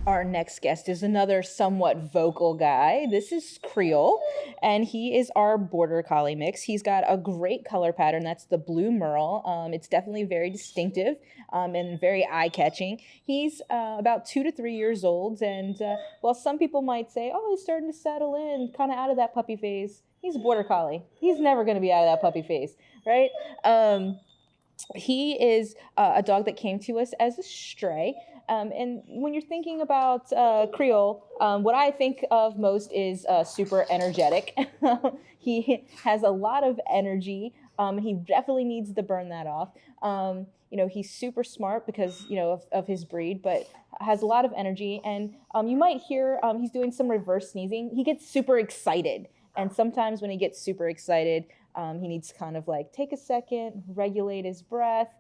Our next guest is another somewhat vocal guy. This is Creole, and he is our border collie mix. He's got a great color pattern. That's the blue Merle. It's definitely very distinctive and very eye-catching. He's about 2 to 3 years old, and while some people might say, "Oh, he's starting to settle in, kind of out of that puppy phase," he's a border collie. He's never going to be out of that puppy phase, right? He is a dog that came to us as a stray. And when you're thinking about Creole, what I think of most is super energetic. He has a lot of energy. He definitely needs to burn that off. He's super smart because, of his breed, but has a lot of energy. And you might hear he's doing some reverse sneezing. He gets super excited. And sometimes when he gets super excited, he needs to kind of like take a second, regulate his breath.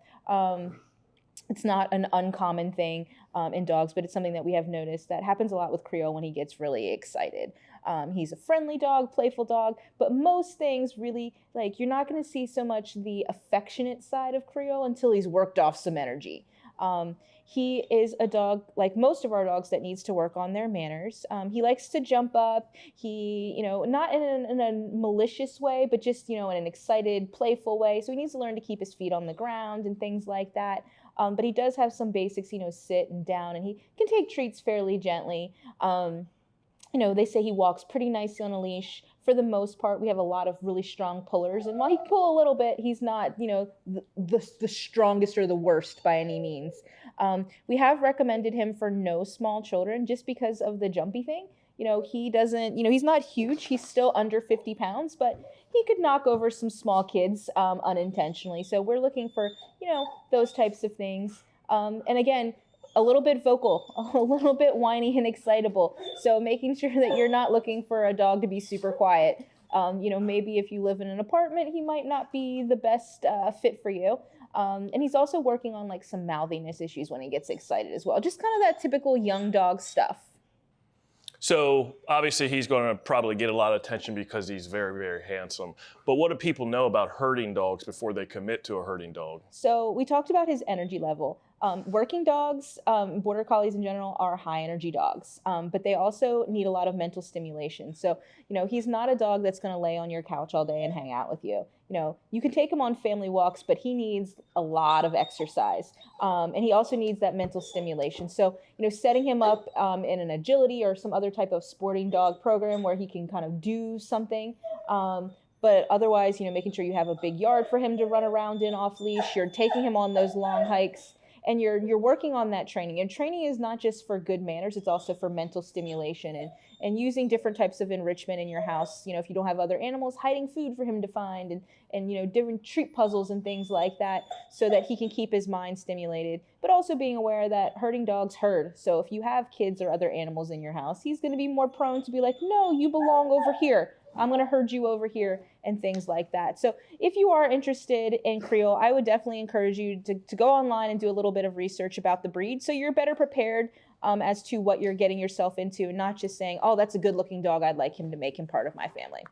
It's not an uncommon thing in dogs, but it's something that we have noticed that happens a lot with Creole when he gets really excited. He's a friendly dog, playful dog, but most things really, like, you're not going to see so much the affectionate side of Creole until he's worked off some energy. He is a dog, like most of our dogs, that needs to work on their manners. He likes to jump up. He, not in a malicious way, but just, in an excited, playful way. So he needs to learn to keep his feet on the ground and things like that. But he does have some basics, sit and down, and he can take treats fairly gently. They say he walks pretty nicely on a leash. For the most part, we have a lot of really strong pullers. And while he can pull a little bit, he's not, the strongest or the worst by any means. We have recommended him for no small children just because of the jumpy thing. He doesn't, he's not huge. He's still under 50 pounds, but he could knock over some small kids unintentionally. So we're looking for, those types of things. And again, a little bit vocal, a little bit whiny and excitable. So making sure that you're not looking for a dog to be super quiet. Maybe if you live in an apartment, he might not be the best fit for you. And he's also working on like some mouthiness issues when he gets excited as well. Just kind of that typical young dog stuff. So obviously he's going to probably get a lot of attention because he's very, very handsome. But what do people know about herding dogs before they commit to a herding dog? So we talked about his energy level. Working dogs, border collies in general, are high energy dogs, but they also need a lot of mental stimulation. So, he's not a dog that's going to lay on your couch all day and hang out with you. You can take him on family walks, but he needs a lot of exercise. And he also needs that mental stimulation. So, setting him up in an agility or some other type of sporting dog program where he can kind of do something. But otherwise, making sure you have a big yard for him to run around in off leash. You're taking him on those long hikes. And you're working on that training. And training is not just for good manners, it's also for mental stimulation and using different types of enrichment in your house. If you don't have other animals, hiding food for him to find and different treat puzzles and things like that so that he can keep his mind stimulated. But also being aware that herding dogs herd. So if you have kids or other animals in your house, he's going to be more prone to be like, no, you belong over here. I'm going to herd you over here and things like that. So if you are interested in Creole, I would definitely encourage you to go online and do a little bit of research about the breed so you're better prepared as to what you're getting yourself into and not just saying, oh, that's a good looking dog. I'd like him to make him part of my family.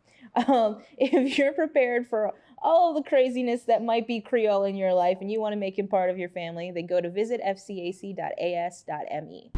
If you're prepared for all the craziness that might be Creole in your life and you want to make him part of your family, then go to visitfcac.as.me.